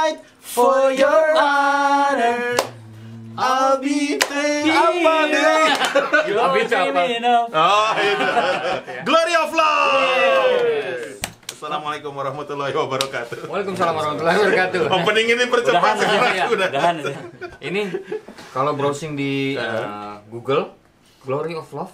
fight for your honor. I'll be apa nih? I'll be Oh, itu. Glory of Love. Assalamualaikum warahmatullahi wabarakatuh. Waalaikumsalam warahmatullahi wabarakatuh. Opening ini percepat udahan aja. Ini kalau browsing di Google Glory of Love,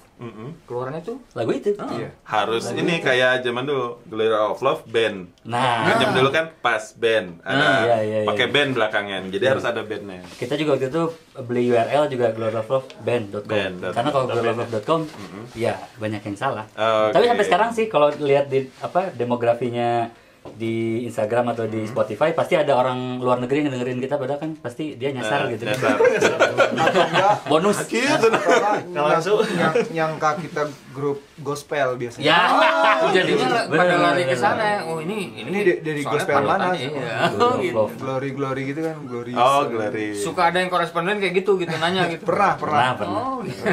keluarannya tuh lagu itu. Iya. Harus lagu ini itu. Kayak zaman dulu Glory of Love band. Nah, zaman dulu kan pas band, ada pakai band belakangnya. Jadi harus ada bandnya. Kita juga waktu itu beli URL juga gloryofloveband.com. Karena kalau gloryoflove.com, ya banyak yang salah. Tapi sampai sekarang sih kalau lihat di demografinya di Instagram atau di Spotify pasti ada orang luar negeri yang dengerin kita, padahal kan pasti dia nyasar gitu. Nyasar. Atau enggak bonus gitu. Kalau nyangka kita grup gospel biasanya. Ya, jadinya pada lari ke sana. Oh, ini dari gospel mana? Iya. Glory gitu kan, glory. Oh, glory. Suka ada yang koresponden kayak gitu nanya gitu. Pernah. Oh, gitu.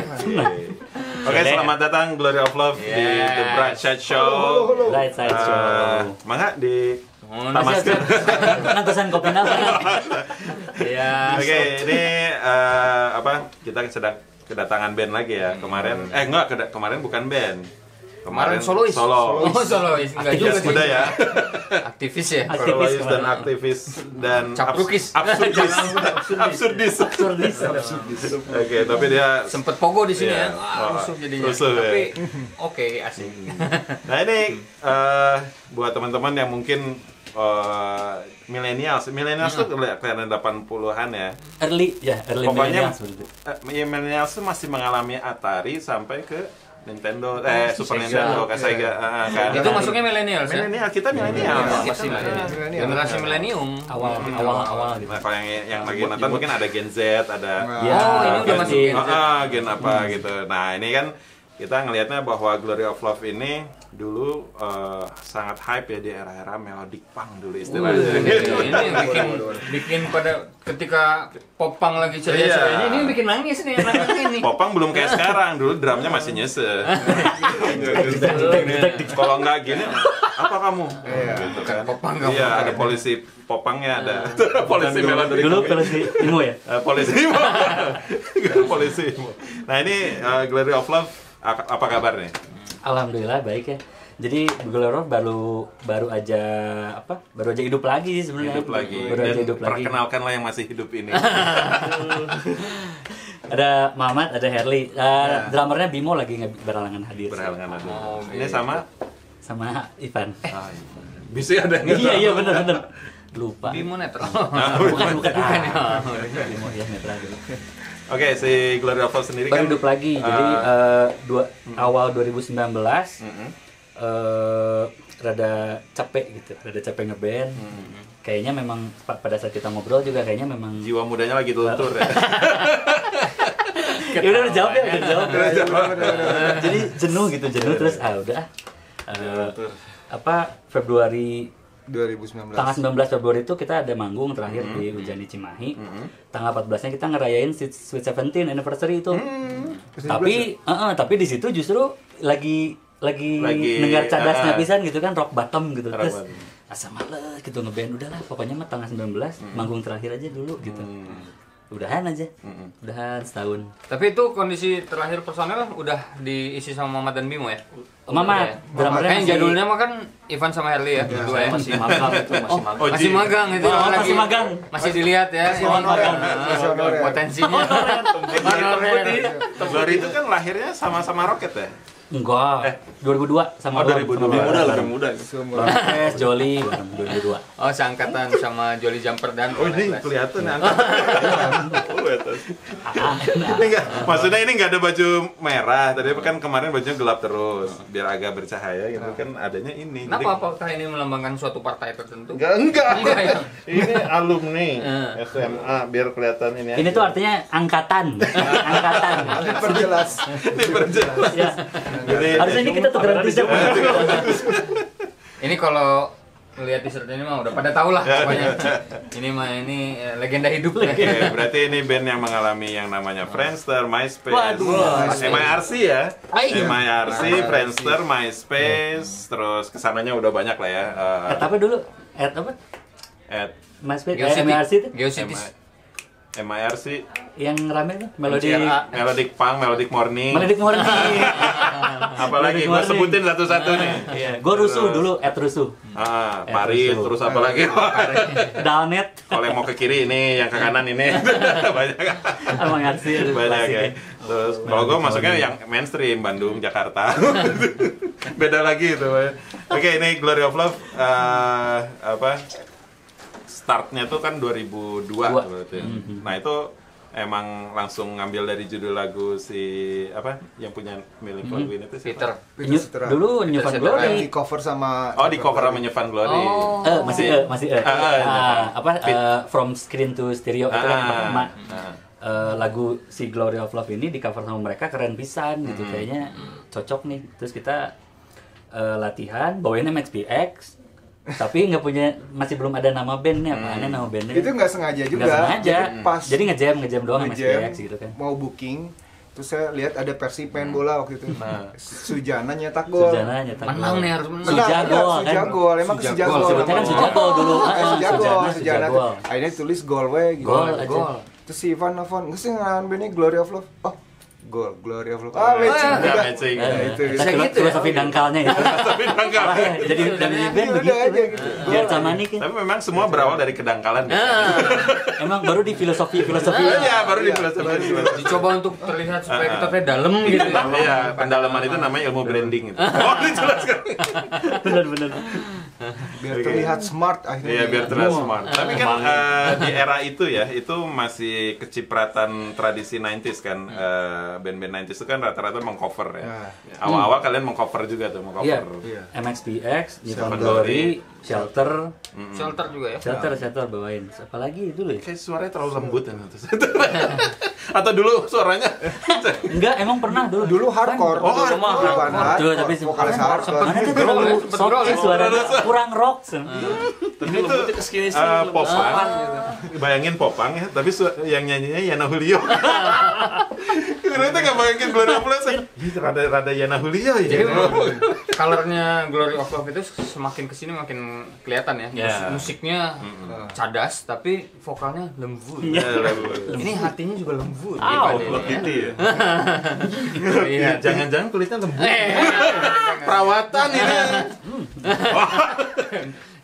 Oke, selamat datang Glory of Love di The Bright Side Show. Bright Side Show. Mangga di Tamaskan. Nantusan kopi apa? Ya. Oke, ini apa? Kita sedang kedatangan band lagi ya. Kemarin kemarin bukan band. Kemarin solois. Solo. Oh, solois. Enggak juga sih. Udah ya. Aktivis ya. Solois dan aktivis dan caprukis. Absurdis. Oke, tapi dia sempet pogo di sini ya. Rusuh jadinya. Tapi oke, asik. Nah, ini buat teman-teman yang mungkin millennials tuh kelihatan 80-an ya. Early pokoknya millennials tuh masih mengalami Atari sampai ke Nintendo, Super Nintendo, Sega, kan. Itu masuknya millennials ya? Millennial, kita millennial. Masih generasi milenium. Awal gitu. Nah, kalau yang lagi nonton mungkin ada Gen Z, ada ini udah masuk Gen Z. Gen apa gitu. Nah, ini kan kita ngelihatnya bahwa Glory of Love ini dulu sangat hype ya di era-era melodic punk dulu istilahnya. Ini bikin pada ketika popang lagi ceria-cerianya ini bikin nangis nih anak-anak ini. Popang belum kayak sekarang, dulu drumnya masih nyese. Kalau nggak gini, apa kamu? Gitu kan. Popang kamu. Iya, ada polisi popangnya ada. Polisi melodic. Dulu polisi imo ya? Polisi imo. Polisi imo. Nah, ini Glory of Love apa kabar nih? Alhamdulillah baik ya. Jadi Glory of Love baru aja hidup lagi sih sebenarnya. Baru aja hidup lagi. Perkenalkanlah yang masih hidup ini. Ada Mamat, ada Herli. Drummernya Bimo lagi berhalangan hadir. Ini sama Ivan. Bisa ada nggak? Iya benar. Lupa. Bimo netral. Bukan. Bimo ya netral dulu. Oke, si Glory of Love sendiri baru kan hidup lagi. Jadi awal 2019 rada capek ngeband. Kayaknya memang pada saat kita ngobrol juga kayaknya memang jiwa mudanya lagi luntur ya. Ya udah jawab. Jadi jenuh terus udah. Februari 2019. Tanggal 19 Februari itu kita ada manggung terakhir di Ujani Cimahi. Tanggal 14-nya kita ngerayain Sweet 17 anniversary itu. Tapi di situ justru lagi dengar cadasnya pisan gitu kan, rock bottom gitu. Terus asa males gitu ngeband, udahlah pokoknya mah tanggal 19 manggung terakhir aja dulu gitu. Udahan aja. Udahan setahun. Tapi itu kondisi terakhir personel udah diisi sama Mamat dan Bimo ya? Mamat, drummernya masih jadulnya mah kan Ivan sama Herli ya, berdua ya. Masih magang itu, masih magang itu. Masih magang. Masih dilihat ya. Masih magang. Potensinya. Glory itu kan lahirnya sama-sama Rocket ya? Enggak. 2002 sama 2002. Lebih muda. Bapes, Jolly 2002. Oh, seangkatan sama Jolly Jumper dan ini kelihatan angkatan. Ini enggak, maksudnya ini enggak ada baju merah. Tadi kan kemarin bajunya gelap terus biar agak bercahaya gitu kan, adanya ini. Kenapa? Apakah ini melambangkan suatu partai tertentu? Enggak. Ini alumni SMA biar kelihatan ini. Ini tuh artinya angkatan. Diperjelas. Ya. Harusnya ini kita tukeran t-shirt. Ini kalau melihat t-shirt ini mah udah pada tahu lah pokoknya. Ini legenda hidup. Oke, berarti ini band yang mengalami yang namanya Friendster, MySpace, MIRC ya. MIRC, Friendster, MySpace, terus kesananya udah banyak lah ya. Apa dulu? Apa? MySpace, Geocities. MRC itu Geocities. MIRC, yang rame tuh, Melodic Punk, Melodic Morning. Melodic Morning. Apalagi gue sebutin satu-satu nih. Iya, gue rusuh dulu, rusuh. Parit, terus apa lagi? Dalnet. Kalau yang mau ke kiri ini, yang ke kanan ini. Banyak. Emang ngasih Banyak ya. Terus kalau gue masuknya yang mainstream, Bandung, Jakarta. Beda lagi itu. Oke, ini Glory of Love startnya tuh kan 2002 berarti. Nah itu emang langsung ngambil dari judul lagu si yang punya milik lagu ini tuh siapa? Peter. Dulu New Found Glory. Di cover sama di cover sama New Found Glory. Masih From Screen to Stereo itu yang pertama. Lagu si Glory of Love ini di cover sama mereka keren pisan gitu, kayaknya cocok nih. Terus kita latihan bawainnya MXPX. Tapi masih belum ada nama bandnya, apaan nama bandnya? itu nggak sengaja juga. Nggak sengaja. Pas Jadi ngejam doang sama SPX gitu kan. mau booking, terus saya lihat ada Persib main bola waktu itu. Sujana nyetak gol. Menang nih, harus menang. Sujagol kan. Sujagol, emang Sujagol. Sebutnya kan Sujagol dulu. Sujana. Akhirnya tulis gol we gitu. Gol aja. Terus si Ivan nelfon, nggak sih ngalahin bandnya Glory of Love? Oh, gol, Glory of Love. Matching juga. Matching. Itu. Filosofi dangkalnya itu. Tapi dangkal. Jadi dari band Udah aja begitu. gitu. Biar sama nih kan. Tapi memang semua berawal dari kedangkalan. Emang baru di filosofi. Iya, baru di filosofi. Dicoba untuk terlihat supaya kita terlihat dalam gitu. Iya, pendalaman itu namanya ilmu branding itu. Oh, dijelaskan. Benar. Biar terlihat smart akhirnya. Iya, biar terlihat smart. Tapi kan di era itu ya, itu masih kecipratan tradisi 90s kan. Band-band 90s itu kan rata-rata mengcover ya. Awal-awal kalian mengcover juga tuh, Iya. mengcover. MXPX, New Found Seven Glory, Glory. Shelter juga ya. Shelter bawain. Apalagi dulu ya? Kayak suaranya terlalu lembut ya. Atau dulu suaranya? Enggak, emang pernah dulu. Dulu hardcore. Oh, hardcore. Tuh, tapi vokalis hardcore. mana tuh terlalu soft suaranya kurang rock. Tapi itu popang. Bayangin popang ya, tapi yang nyanyinya Yana Julio. Ternyata nggak bayangin Glory of Love. Rada Yana Julio ya. Jadi colornya Glory of Love itu semakin kesini makin kelihatan ya. Musiknya cadas tapi vokalnya lembut. Ini hatinya juga lembut. Gitu ya. Iya, jangan-jangan kulitnya lembut. Perawatan ini.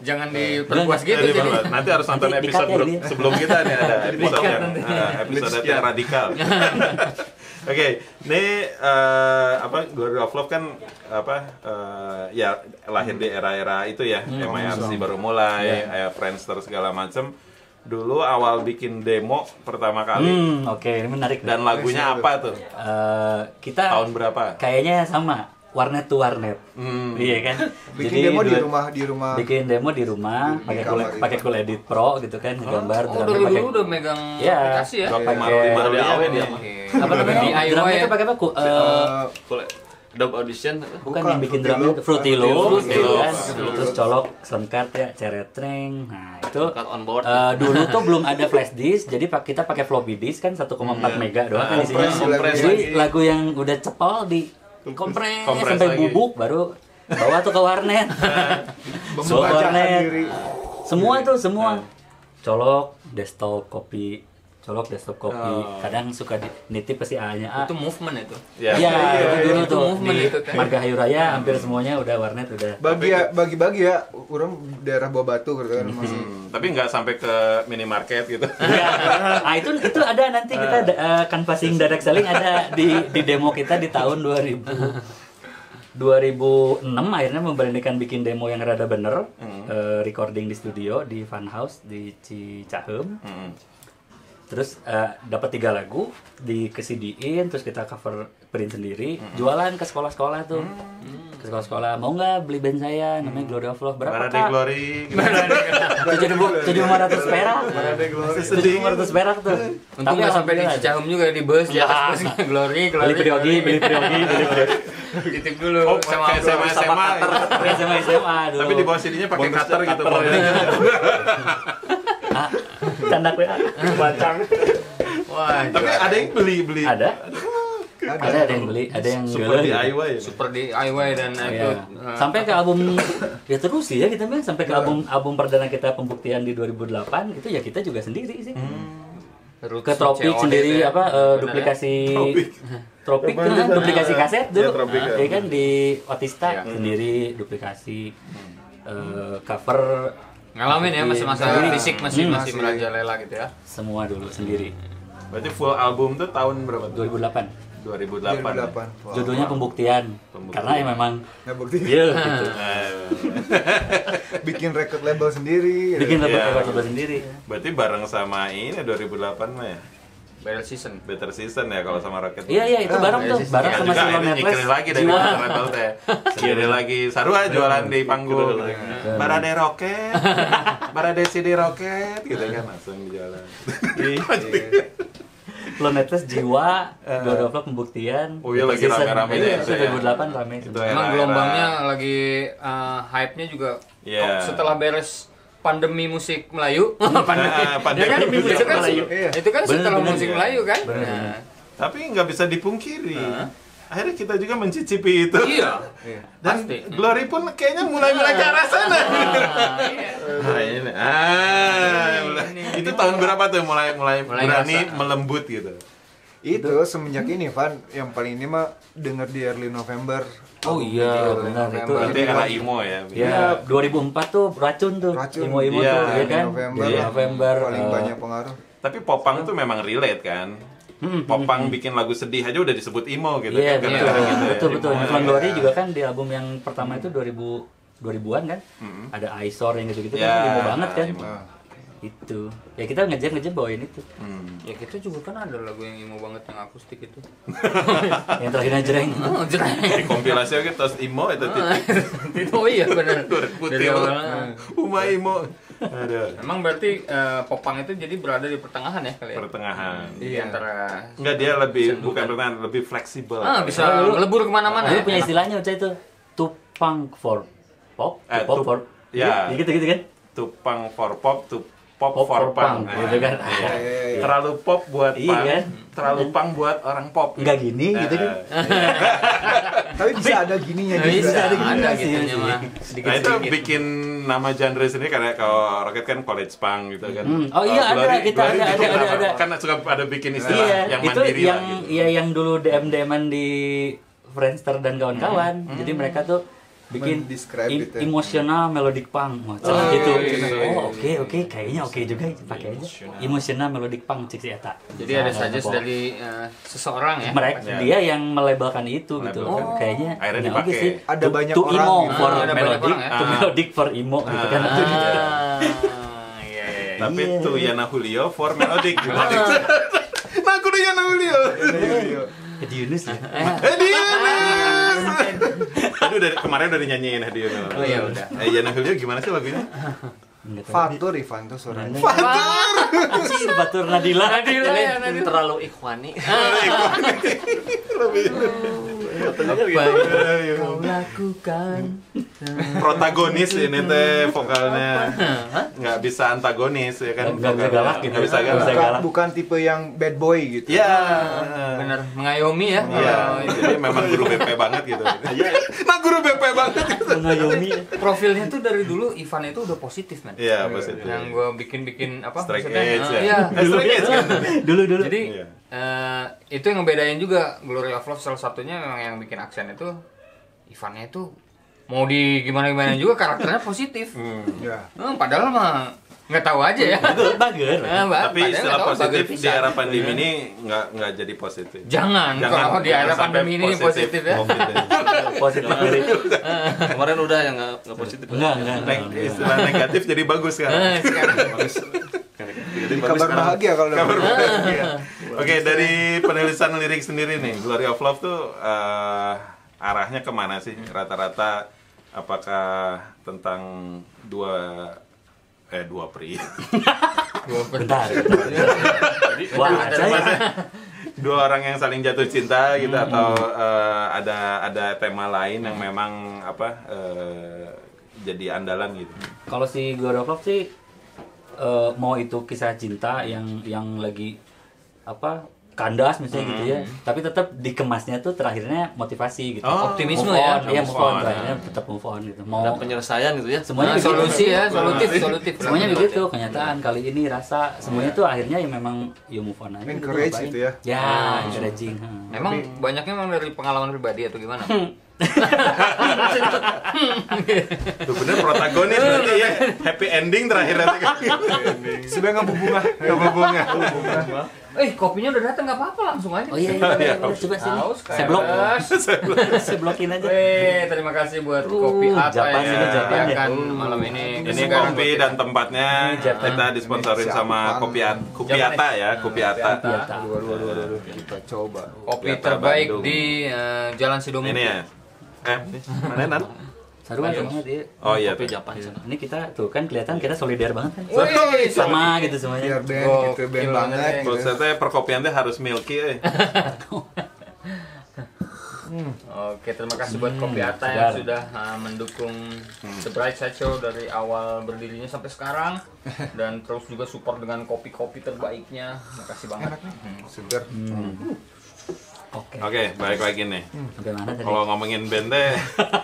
Jangan diperluas gitu Jadi, jadi. nanti harus nonton episode sebelum kita nih ada episode yang radikal. Oke, ini Glory of Love kan ya lahir di era-era itu ya, MIRC baru mulai, Friendster segala macem. Dulu awal bikin demo pertama kali. Oke, ini menarik. Dan lagunya apa tuh? Kita Tahun berapa? Kayaknya sama. Warnet to warnet, iya kan? Bikin demo di rumah. Bikin demo di rumah, pakai Cool Edit Pro gitu kan, gambar. Dari dulu udah megang aplikasi ya. Pakai apa namanya? Drumnya itu pakai apa? Dub Audition Bukan yang bikin drumnya itu Fruity Loops, gitu kan? Terus colok soundcard ya, ceretreng. Nah itu dulu tuh belum ada flash disk, jadi kita pakai floppy disk kan 1,4 mega doang kan isinya. Jadi lagu yang udah cepol di kompres sampai bubuk baru bawa tuh ke warnet. Semua colok desktop copy, kadang suka nitip ke si A-nya. Itu movement itu. Iya, dulu tuh movement di itu kan. Marga Hayu Raya hampir semuanya udah warnet udah. Bagi-bagi ya, orang daerah Bawah Batu gitu kan masih. Tapi nggak sampai ke minimarket gitu. Ah itu ada nanti kita canvassing direct selling ada di demo kita di tahun 2006 akhirnya memberanikan bikin demo yang rada bener, recording di studio di Funhouse di Cicahem. Terus dapat 3 lagu di CD-in, terus kita cover print sendiri, jualan ke sekolah-sekolah tuh. Ke sekolah-sekolah, mau nggak beli band saya namanya Glory of Love, berapa Barade Kak? Glory. 7.500 perak. 7.500 perak tuh. Untung nggak sampai di Cicahem juga di bus, di atas busnya Glory. Beli periogi. Titip dulu sama SMA. dulu. Tapi di bawah CD-nya pakai cutter gitu. Canda WA. Tapi ada yang beli. Ada. Ada yang beli, ada yang Super jual. DIY ya. Super DIY dan itu Sampai ke album ya terus sih ya kita bilang sampai ke album perdana kita pembuktian di 2008 itu ya kita juga sendiri sih. Ke Tropik COD sendiri ya. duplikasi Tropik Apa kan itu? duplikasi kaset Ya, dulu. Tropik, ya. Ya kan di Otista Ya. sendiri duplikasi cover ngalamin ya masa-masa Sendiri. fisik masih merajalela gitu ya. semua dulu sendiri. Berarti full album tuh tahun berapa tuh? 2008. 2008. 2008. Wow. Judulnya pembuktian. Karena ya memang Nggak bukti. iya gitu. Bikin record label sendiri. Bikin Iya. label sendiri. Berarti bareng sama ini 2008 mah ya. Battle Season. Better Season ya kalau sama Rocket. Iya itu bareng tuh, bareng Ya, sama juga si ini Netless. nyikirin lagi deh Jiwa. Rebel teh. Sendiri lagi Sarua jualan di panggung. Barade Rocket, Barade CD Rocket gitu kan langsung jualan. Lo Netless Jiwa, God of Love pembuktian. Oh iya, lagi Season. rame-ramenya Iya, itu itu ya. 2008 rame. Itu Emang era-era- gelombangnya lagi hype-nya juga Iya. setelah beres pandemi musik Melayu. pandemi Ya kan, musik itu kan, Melayu. itu kan setelah Bener-bener. musik Iya. Melayu kan. Bener-bener. Nah, Tapi nggak bisa dipungkiri. Akhirnya kita juga mencicipi itu. iya. Dan Pasti. Glory pun kayaknya mulai ke arah sana. Itu tahun berapa tuh mulai berani ngerasa. melembut gitu. Itu semenjak ini Van, yang paling ini mah denger di early November. Oh iya, benar itu. Berarti era emo ya. Ya, 2004 tuh racun tuh. Racun. Imo-imo Iya, tuh, ya kan? November. Iya, November. Paling banyak pengaruh. Tapi popang tuh memang relate kan. Popang bikin lagu sedih aja udah disebut emo gitu Iya, kan. betul. Gara-gara gitu ya. Betul, betul. Emo, Fun ya. Glory juga kan di album yang pertama itu 2000-an kan? Ada Eyesore yang gitu-gitu Ya, kan emo banget kan? emo. Itu. Ya kita ngejar bawain itu. Ya kita juga kan ada lagu yang emo banget yang akustik itu. Yang terakhirnya Jreng. Oh, jreng. Di kompilasi oke tos emo itu titik Oh iya benar. Dari putih. awalnya. Uma emo. Aduh. Emang berarti popang itu jadi berada di pertengahan ya kali ya? Pertengahan. Di antara Enggak, dia lebih bukan pertengahan, lebih fleksibel. bisa melebur kemana-mana Dulu ya? punya istilahnya Uca itu tupang for pop, pop tup- for ya. gitu kan? Tupang for pop, pop Pop for for punk. punk, gitu kan. Iya. Terlalu pop buat Iya, punk, kan? terlalu punk buat orang pop. Enggak gini gitu kan. Tapi bisa ada gininya juga. Bisa ada gini ada sih, gitunya sih. mah. Nah itu Sedikit-sedikit. bikin nama genre sendiri karena kalau Rocket kan college punk gitu kan. Oh iya, Kalau ada, Glory- kita Glory ada, bikin ada, apa? ada. Kan suka ada bikin istilah Iya, yang itu mandiri yang lah gitu. iya yang dulu DM-an di Friendster dan kawan-kawan. Jadi mereka tuh bikin Mendescribe gitu ya. emosional melodic punk macam gitu. Oh, oke, kayaknya oke juga pakai aja. Emosional melodic punk cik si eta. Jadi ada suggest dari seseorang ya. mereka Ya. dia yang melabelkan itu gitu. Melabelkan. Kayaknya Akhirnya ya oke dipakai. sih. Ada To- banyak to orang emo gitu. for Ada banyak melodic, orang ya. to melodic for emo gitu kan. Iya iya. Tapi Iya. tuh Yana Julio for melodic gitu. Nah, aku udah Yana Julio. Jadi Yunus ya. Hedi Yunus. Tadi udah kemarin udah dinyanyiin Hedi Yunus. Oh iya udah. Yana Julio gimana sih lagunya? Enggak tahu. Fatur Ivan tuh suaranya. Anjir, Batur Nadila. Nadila ya, Ini terlalu ikhwani. Apa yang kau lakukan? Protagonis ini teh vokalnya nggak bisa antagonis ya kan. Nggak bisa vokalnya. galak gitu. Nggak bisa Nggak bisa galak. galak. Bukan tipe yang bad boy gitu. Iya. Bener mengayomi ya. Iya, jadi memang guru BP banget gitu. Nah, guru BP banget. Mengayomi. Profilnya tuh dari dulu Ivan itu udah positif man. Iya, positif. Yang gue bikin apa? Strike maksudnya, edge ya. Iya. Strike edge kan. Dulu. Jadi Iya. itu yang ngebedain juga Glory of Love salah satunya memang yang bikin aksen itu Ivannya itu mau di gimana juga karakternya positif. Ya. Padahal mah nggak tahu aja ya. Bager. Tapi Padahal istilah nggak tahu, positif bager di pisan. era pandemi ini nggak jadi positif. Jangan kalau di era jangan sampai pandemi ini positif ya. COVID ini. Positif dari. Kemarin udah yang nggak positif. Enggak. Istilah negatif jadi bagus kan. Sekarang Jadi bagus Kabar sekarang. bahagia kalau Kabar dapat. bahagia. Oke, dari penulisan lirik sendiri nih, Glory of Love tuh arahnya kemana sih? Rata-rata apakah tentang dua pria? Bentar. Wah, saya Dua orang yang saling jatuh cinta gitu atau ada tema lain yang memang jadi andalan gitu. kalau si Glory of Love sih mau itu kisah cinta yang lagi kandas misalnya gitu ya, tapi tetap dikemasnya tuh terakhirnya motivasi gitu. Optimisme Move ya. on, iya move on, terakhirnya tetap move on gitu. Mau Ada penyelesaian gitu ya. semuanya Nah, begitu. solusi ya, solutif. Semuanya begitu, kenyataan kali ini rasa semuanya tuh akhirnya ya memang you move on aja. Encourage ngapain. gitu ya. Ya, encouraging. Emang banyaknya memang dari pengalaman pribadi atau gimana? Tuh bener protagonis berarti ya. Happy ending terakhir nanti kan. Sudah nggak berbunga. Kopinya udah datang, nggak apa-apa, langsung aja. Oh iya, coba sini. Haus, Saya blok. kayak- Saya blokin aja. Terima kasih buat kopi Atta Japan yang ini, Japan ya. disediakan malam ini. Ini Kesegaran kopi buat dan tempatnya kita disponsorin Ini sama siapa? Kopi Ata ya, Kopi Ata. Aduh. Kita coba. kopi Kopi Atta terbaik Bandung. di Jalan Sidomukti. Ini ya. Mana Nan? Saruan banget ya. Oh iya. Kopi tuh. Japan sana. Ini kita tuh kan kelihatan kita solidar banget kan. Wih, Sama gitu semuanya. Biar band gitu, band Gokil banget. banget, gitu. Prosesnya perkopian teh harus milky Oke, terima kasih buat Kopi Atta yang segar. sudah mendukung The Bright Side Show dari awal berdirinya sampai sekarang dan terus juga support dengan kopi-kopi terbaiknya. Makasih banget. Segar. Oke, balik lagi nih. Sampai mana tadi? Kalau ngomongin band teh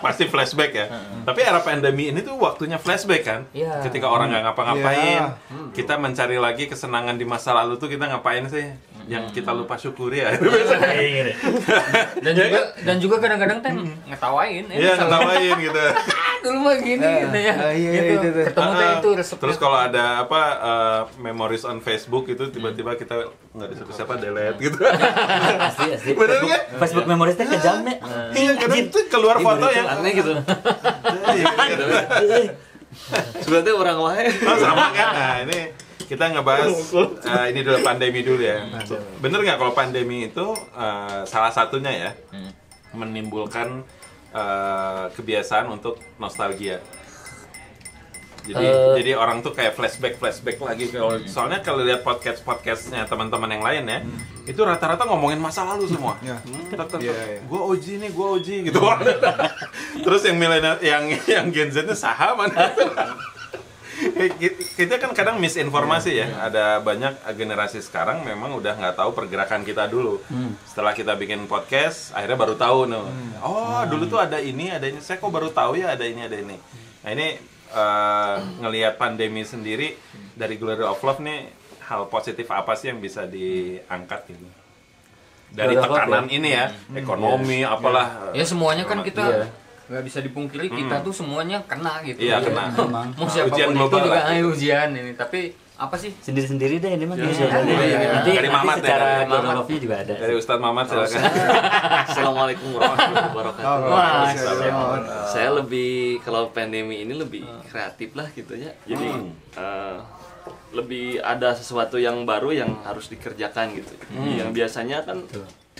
pasti flashback ya. Tapi era pandemi ini tuh waktunya flashback kan. Iya. Ketika orang nggak ngapa-ngapain, Iya. kita mencari lagi kesenangan di masa lalu tuh kita ngapain sih? Yang kita lupa syukuri ya. Dan juga kadang-kadang kan ngetawain. Iya, ngetawain gitu. Dulu mah gini gitu ya. iya, Gitu. itu tuh. Ketemu teh itu resepnya. Terus kalau ada apa memories on Facebook itu tiba-tiba kita nggak disebut siapa delete gitu. Asli. Bener kan? Facebook memories teh kejam ya. Iya, kadang tuh keluar foto yang Aneh gitu. Iya, gitu. Sebenarnya orang lain. Oh, sama kan? Nah, ini kita ngebahas ini dulu pandemi dulu ya. Bener nggak kalau pandemi itu salah satunya ya menimbulkan kebiasaan untuk nostalgia. Jadi orang tuh kayak flashback lagi. Soalnya kalau lihat podcastnya teman-teman yang lain ya, itu rata-rata ngomongin masa lalu semua. Iya. Iya. Gue OG gitu. Terus yang milenial, yang Gen Z itu saha mana? Kita kan kadang misinformasi ya. Ada banyak generasi sekarang memang udah nggak tahu pergerakan kita dulu. Setelah kita bikin podcast, akhirnya baru tahu nih. Oh, dulu tuh ada ini. Saya kok baru tahu ya ada ini. Nah ini ngelihat pandemi sendiri dari Glory of Love nih, hal positif apa sih yang bisa diangkat gitu? Dari Glory of Love tekanan ya? ini ya, ekonomi apalah. Ya semuanya kan kita Iya. nggak bisa dipungkiri kita tuh semuanya kena gitu. Iya, kena. Emang. Mau Ujian siapapun itu global juga lah. ujian ini. Tapi apa sih? Sendiri-sendiri deh ini mah gitu. Iya. Nanti Dari Mamat ya, secara dari Glory Mamat. Love-nya juga ada. Dari Ustadz Mamat silakan. Assalamualaikum warahmatullahi wabarakatuh. Wah, Saya lebih kalau pandemi ini lebih kreatif lah gitu ya. Jadi lebih ada sesuatu yang baru yang harus dikerjakan gitu. Yang biasanya kan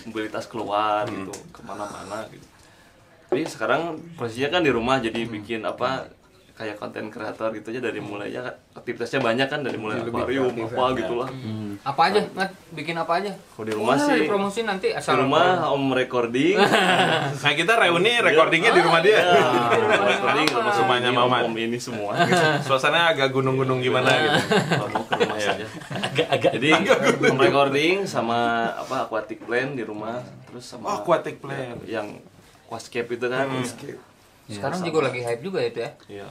mobilitas keluar gitu kemana-mana gitu. Tapi sekarang posisinya kan di rumah jadi bikin apa kayak konten kreator gitu aja dari mulainya aktivitasnya banyak kan dari mulai akuarium apa gitulah. Apa aja? Ngat, bikin apa aja? Kalau di rumah sih promosi nanti di asal rumah om recording. Nah kita reuni recordingnya di rumah dia. Recording sama Semuanya om, Mamat. om ini semua. Suasananya agak gunung-gunung gimana gitu. Kalau mau ke rumah saja. Agak Jadi om recording sama apa aquatic plan di rumah terus sama Oh, aquatic plan. yang aquascape itu kan. sekarang juga lagi hype juga itu ya. Iya.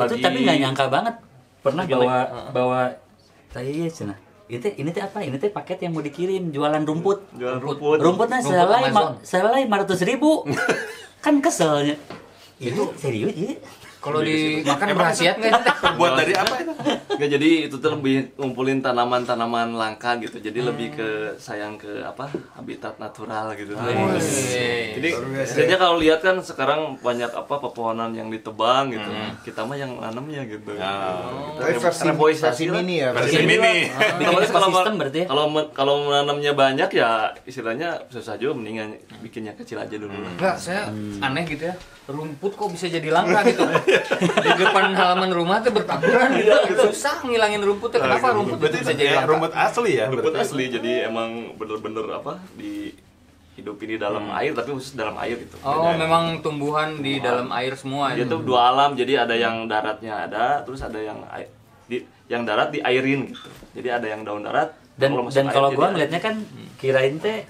itu tapi nggak nyangka banget pernah bawa saya cina ini teh apa ini teh paket yang mau dikirim jualan rumput jualan rumput. rumputnya Amazon. selai 500.000 kan keselnya itu serius ya Kalau dimakan berhasiat nggak itu? Buat dari apa itu? Nggak, jadi itu tuh lebih ngumpulin tanaman-tanaman langka gitu. Jadi lebih ke sayang ke apa habitat natural gitu. Jadi biasanya kalau lihat kan sekarang banyak apa pepohonan yang ditebang gitu. Kita mah yang nanamnya gitu. Tapi versi mini ya. Versi mini. bikin ekosistem berarti ya Kalau menanamnya banyak ya istilahnya susah juga mendingan bikin yang kecil aja dulu. Enggak, saya aneh gitu ya. Rumput kok bisa jadi langka gitu. Di depan halaman rumah tuh bertaburan gitu. Susah ngilangin rumputnya. Kenapa rumput Berarti bisa jadi langka? rumput asli ya? Rumput berarti? asli jadi emang bener-bener apa di hidup ini dalam air tapi khusus dalam air gitu. Oh, memang tumbuhan di dalam air semua Dia ya. tuh dua alam, jadi ada yang daratnya ada, terus ada yang yang darat diairin gitu. Jadi ada yang daun darat. dan masuk air kalau jadi gua air. ngelihatnya kan kirain teh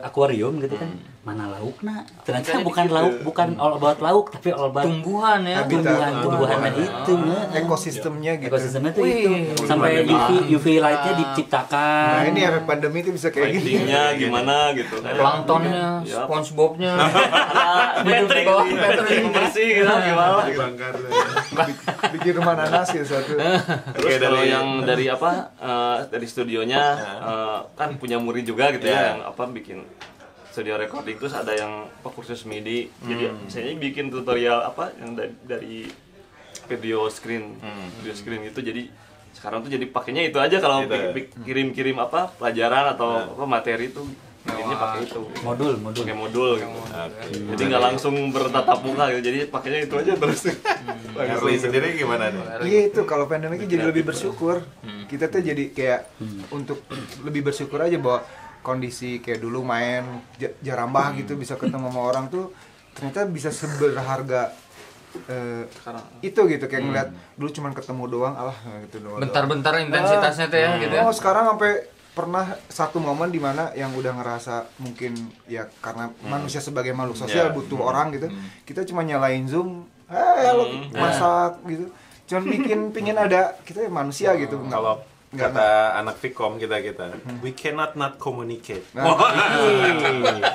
akuarium gitu kan. Mana laukna? Ternyata bukan gitu. lauk, bukan all about lauk, tapi all about tumbuhan ya. tumbuhan itu. Ekosistemnya gitu. Ekosistemnya tuh itu. Sampai UV lightnya diciptakan. Nah ini efek pandemi itu bisa kayak gini. Lightingnya gimana gitu. Planktonnya, SpongeBobnya. Patrick bersih gitu gimana? Bikin rumah nanas ya satu. Terus kalau yang dari dari studionya kan punya murid juga gitu ya yang bikin studio recording, terus ada yang kursus MIDI. Jadi saya bikin tutorial yang dari video screen gitu. Jadi sekarang tuh jadi pakainya itu aja kalau kirim pelajaran atau materi tuh bikinnya pakai itu. Pakai modul gitu. Jadi nggak langsung bertatap muka gitu. Jadi pakainya itu aja terus. Erli sendiri gimana nih? Iya itu kalau pandemi jadi lebih bersyukur. Kita tuh jadi kayak untuk lebih bersyukur aja bahwa kondisi kayak dulu main jarambah gitu bisa ketemu sama orang tuh ternyata bisa seberharga itu gitu kayak ngeliat dulu cuman ketemu doang gitu doang. Bentar-bentar intensitasnya tuh ya gitu ya. Oh sekarang sampai pernah satu momen dimana yang udah ngerasa mungkin ya karena manusia sebagai makhluk sosial butuh orang gitu kita cuma nyalain Zoom lo masak gitu cuman pingin ada kita manusia gitu kalau kata anak Vkom kita we cannot not communicate.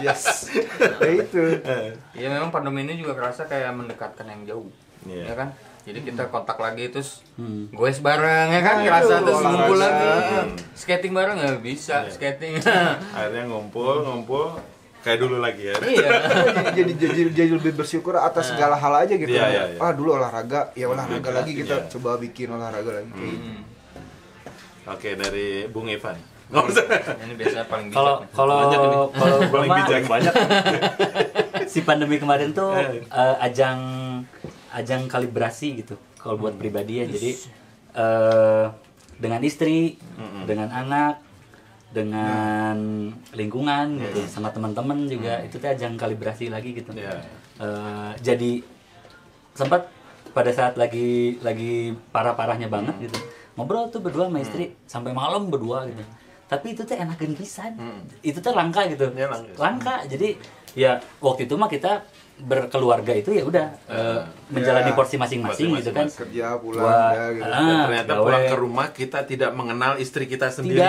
Yes ya itu Ya memang pandemi ini juga kerasa kayak mendekatkan yang jauh ya kan. Jadi kita kontak lagi terus goes bareng ya kan, ngerasa terus ngumpul lagi. Skating bareng nggak bisa, skating. Akhirnya ngumpul kayak dulu lagi ya. Iya. jadi lebih bersyukur atas segala hal aja gitu. Iya. Dulu olahraga lagi kita coba bikin olahraga lagi kayak gitu. Oke, dari Bung Ivan. Ini biasanya paling bijak. Kalau Paling bijak banyak. Si pandemi kemarin tuh ajang kalibrasi gitu kalau buat pribadi ya. Jadi dengan istri, dengan anak, dengan lingkungan gitu, sama teman-teman juga itu tuh ajang kalibrasi lagi gitu. Jadi sempat pada saat lagi parah-parahnya banget gitu. Ngobrol tuh berdua sama istri sampai malam berdua gitu. Tapi itu tuh enakan pisan. Itu tuh langka gitu. Langka. Jadi ya waktu itu mah kita berkeluarga itu ya udah menjalani porsi masing-masing gitu kan. Kerja pulang gitu. Dan ternyata pulang ke rumah kita tidak mengenal istri kita sendiri.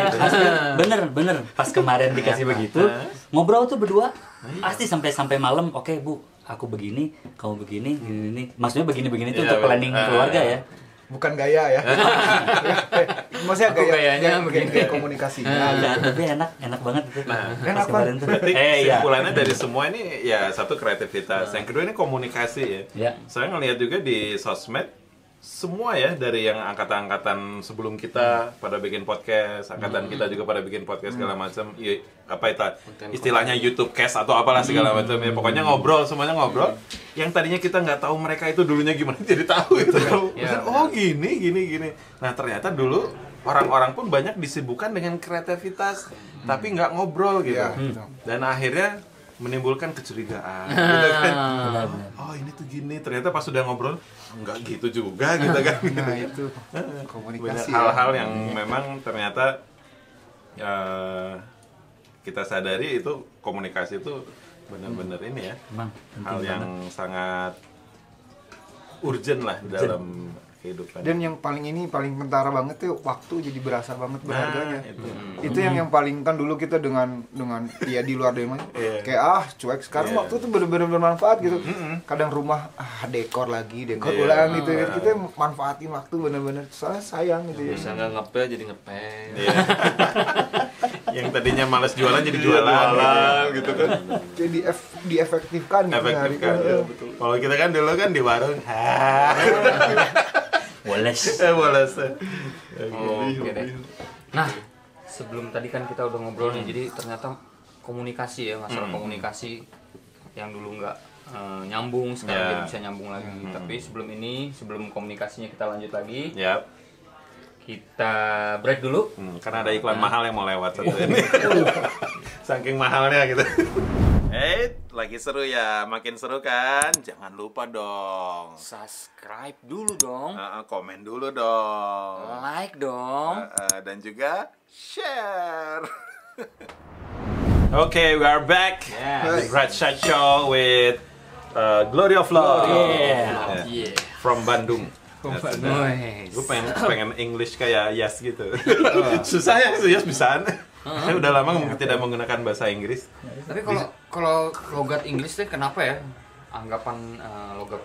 Bener. Pas kemarin dikasih begitu, ngobrol tuh berdua pasti sampai malam. Oke, Bu, aku begini, kamu begini, gini. Maksudnya begini-begini itu untuk planning keluarga ya. Bukan gaya ya. Maksudnya gayanya begini kayak komunikasinya. Tapi enak banget itu. Enak banget. Berarti kesimpulannya dari semua ini ya satu kreativitas. Yang kedua ini komunikasi ya. Saya ngelihat juga di sosmed semua ya dari yang angkatan-angkatan sebelum kita pada bikin podcast, angkatan kita juga pada bikin podcast segala macam. Apa itu istilahnya YouTube cast atau apalah segala macam ya. Pokoknya ngobrol, semuanya ngobrol. Yang tadinya kita nggak tahu mereka itu dulunya gimana jadi tahu itu. Oh gini. Nah ternyata dulu orang-orang pun banyak disibukkan dengan kreativitas, tapi nggak ngobrol gitu. Dan akhirnya menimbulkan kecurigaan gitu kan. Oh ini tuh gini, ternyata pas sudah ngobrol nggak gitu juga gitu kan. Nah itu komunikasi. Banyak hal-hal yang memang ternyata kita sadari itu komunikasi itu benar-benar ini ya, hal yang sangat urgent lah dalam kehidupan. Dan yang paling kentara banget tuh waktu jadi berasa banget berharganya. Itu yang paling kan dulu kita dengan ya di luar demo kayak cuek, sekarang waktu tuh benar-benar bermanfaat gitu. Kadang rumah dekor ulang gitu ya. Kita manfaatin waktu benar-benar soalnya sayang gitu ya. Bisa nggak ngepel jadi ngepel. Yang tadinya malas jualan jadi jualan gitu kan. Jadi diefektifkan gitu. Ya, betul. Kalau kita kan dulu kan di warung. Woles. Nah, sebelum tadi kan kita udah ngobrol nih, jadi ternyata komunikasi ya, masalah komunikasi yang dulu nggak nyambung, sekarang bisa nyambung lagi. Tapi sebelum komunikasinya kita lanjut lagi, kita break dulu. Karena ada iklan mahal yang mau lewat satu ini. Saking mahalnya gitu. Lagi seru ya, makin seru kan? Jangan lupa dong. Subscribe dulu dong. Komen dulu dong. Like dong. Dan juga share. Okay, we are back. The Brad Shad Show with Glory of Love. Yeah. From Bandung. Gue pengen English kayak Yas gitu. Susah ya, Yas bisaan. Saya udah lama tidak menggunakan bahasa Inggris. Tapi kalau logat Inggris tuh kenapa ya? Anggapan logat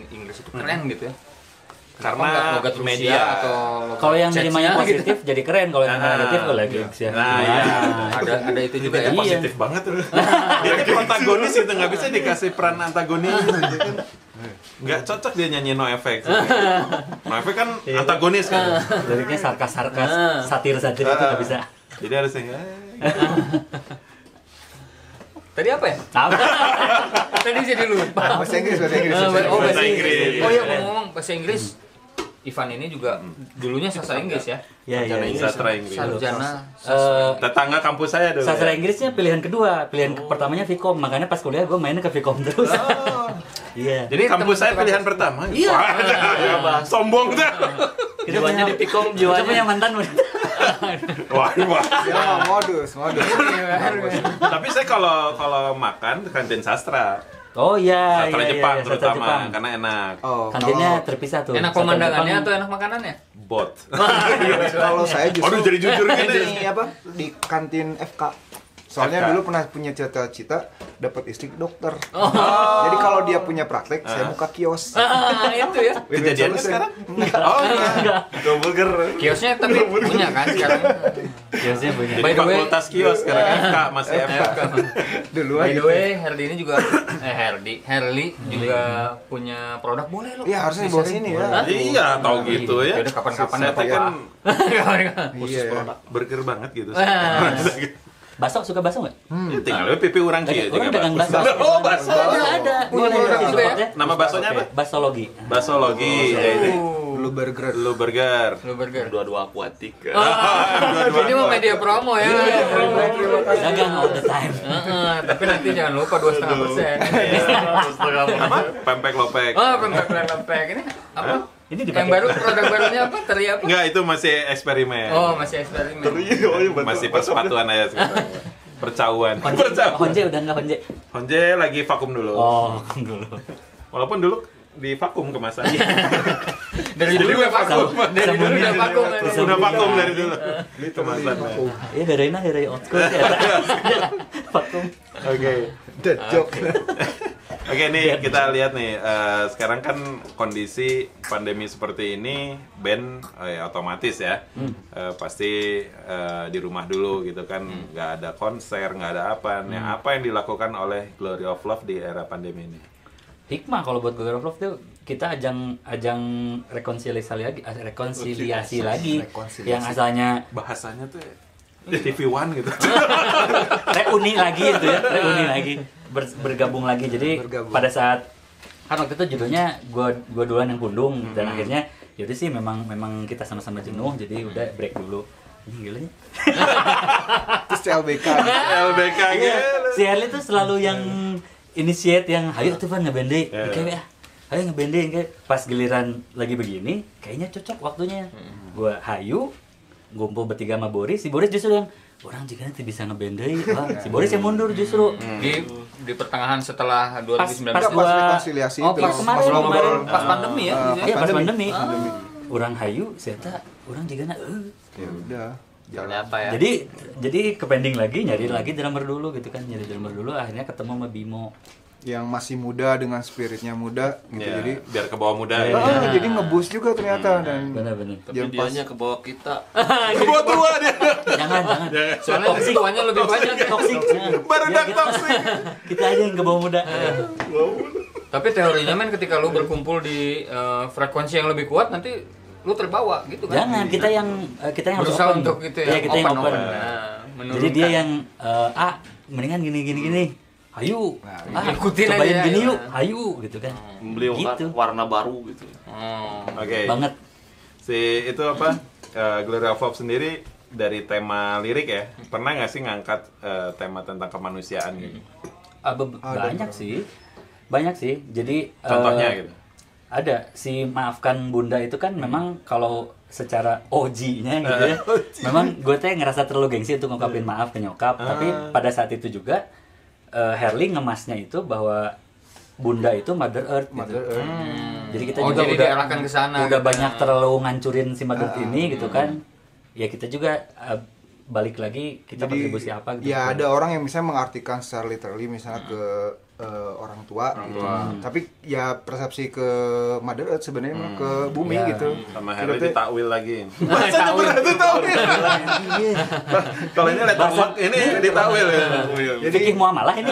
Inggris itu keren gitu ya? Karena logat Rusia media atau Kalau yang nerimanya positif gitu. jadi keren, kalau yang negatif lagi ya. Nah, iya. ada itu juga Dia ya. positif banget tuh. Dia kan protagonis gitu, nggak bisa dikasih peran antagonis gitu kan. Nggak cocok dia nyanyi No Effect. No Effect kan antagonis kan. Liriknya sarkas-sarkas, satir-satir itu nggak bisa. Jadi harus yang Tadi apa ya? Tadi jadi lupa. Bahasa Inggris. Oh, Bahasa Inggris. Oh iya, ngomong bahasa Inggris. Ivan ini juga dulunya sastra Inggris ya. Iya. sastra Inggris. Sarjana Tetangga kampus saya dulu. Sastra Inggrisnya pilihan kedua, pilihan pertamanya Vkom, makanya pas kuliah gue mainnya ke Vkom terus. Iya. Jadi kampus saya pilihan pertama. Iya. Wah, sombong tuh. Kita Jiwanya di Vkom, Kita jiwanya. punya mantan. Wah. Ya, modus. Tapi saya kalau makan kantin sastra. Oh iya. Sastra iya, Jepang iya, sastra terutama Jepang. karena enak. Oh, Kantinnya terpisah tuh. enak Sastra pemandangannya Jepang. atau enak makanannya? Bot. kalau saya justru Aduh, jadi jujur gini. ini apa di kantin FK. Soalnya FK. dulu pernah punya cita-cita dapat istri dokter. Jadi kalau dia punya praktek, saya buka kios. Itu ya. Kejadiannya sekarang? Oh, enggak. Go burger. Kiosnya tapi punya kan sekarang. Kiosnya punya. Jadi By the way- fakultas kios sekarang FK, masih FK. Dulu By aja. the way, Herdi ini juga Herli juga punya produk boleh lo. Iya, harusnya bawa sini ya. Iya, tahu gitu ya. Yaudah, kapan-kapan Saya apa, kan Iya. burger banget gitu. Baso, suka baso nggak? Ya, tinggal pipi orang sih. Orang dagang baso. Oh, baso. Ada. Punya Boleh produk di juga ya? spotnya. Nama basonya apa? Basologi. Basologi. Ya ini. Dulu burger. Lu burger. Lo burger. Dua-dua akuatik. Ini mau media promo ya. Dagang all the time. Tapi nanti jangan lupa 2,5%. Apa? Pempek lopek. Oh, pempek ini apa? Ini Yang dipakai. baru produk barunya apa? Teri apa? Enggak, itu masih eksperimen. Oh, masih eksperimen. Masih persepatuan aja sekarang. Percauan. Honje udah nggak Honje? Honje lagi vakum dulu. Oh, dulu. Walaupun dulu di vakum kemasannya. Dari dulu udah vakum. Dari dulu udah vakum. Udah vakum dari dulu. Kemasannya. Iya, dari old school ya. Vakum. Oke. Dead joke. Oke nih kita lihat nih sekarang kan kondisi pandemi seperti ini band ya otomatis ya pasti di rumah dulu gitu kan nggak ada konser nggak ada apa apa yang dilakukan oleh Glory of Love di era pandemi ini? Hikmah kalau buat Glory of Love tuh kita ajang rekonsiliasi lagi yang asalnya Bahasanya tuh TV One gitu. reuni lagi itu ya, reuni lagi bergabung lagi. Jadi pada saat kan waktu itu judulnya gua duluan yang pundung dan akhirnya yaudah sih memang kita sama-sama jenuh jadi udah break dulu. Ini gila nih. Terus LBK. LBK gitu. Si Herli tuh selalu yang initiate yang ayo tuh Van ngebanding kayak ya. Ayo ngebanding kayak pas giliran lagi begini kayaknya cocok waktunya. Gua hayu ngumpul bertiga sama Boris, si Boris justru yang orang juga nanti bisa ngebanding. Si Boris yang mundur justru. Di pertengahan setelah 2019. Pas Pas rekonsiliasi Oh, itu. pas kemarin. pas pandemi ya. gitu ya. Iya pas pandemi. Orang hayu, saya orang juga Ya udah. Jalan apa ya? Jadi ke pending lagi, nyari lagi drummer dulu gitu kan, nyari drummer dulu, akhirnya ketemu sama Bimo. Yang masih muda dengan spiritnya muda gitu. Ya, Jadi biar ke bawah muda ya. jadi ngebus juga ternyata dan Benar-benar. Tapi Yang pas- dianya ke bawah kita. Ke bawah tua dia. Jangan. Soalnya tuanya lebih banyak. Toxic. Baru dak toxic. Kita aja yang ke bawah muda. Tapi teorinya men ketika lu berkumpul di frekuensi yang lebih kuat nanti lu terbawa gitu kan. Jangan, kita yang harus Berusaha open. untuk gitu Iya, ya. kita yang open. Nah, Jadi dia yang mendingan gini. Ayo. ikutin cobain aja, gini ya. yuk. Ayo gitu kan. Beli Gitu. warna baru gitu. Oke. Banget. Si itu apa? Glory of Love sendiri dari tema lirik ya. Pernah nggak sih ngangkat tema tentang kemanusiaan gitu? Banyak sih. Jadi Contohnya gitu. ada si maafkan bunda itu kan memang kalau secara OG-nya gitu ya. Memang gue teh ngerasa terlalu gengsi untuk ngungkapin maaf ke nyokap, tapi pada saat itu juga Herli ngemasnya itu bahwa Bunda itu Mother Earth gitu. Jadi kita juga jadi udah diarahkan ke sana udah gitu. banyak terlalu ngancurin si Mother Earth ini gitu kan. Ya kita juga balik lagi kita kontribusi apa gitu. Ya ada orang yang misalnya mengartikan secara literally misalnya ke orang tua gitu. Tapi ya persepsi ke Mother Earth sebenarnya mah ke bumi gitu. Sama Herli ditakwil lagi. Takwil. Kalau ini lettermark ini ditakwil ya. Jadi fikih muamalah ini.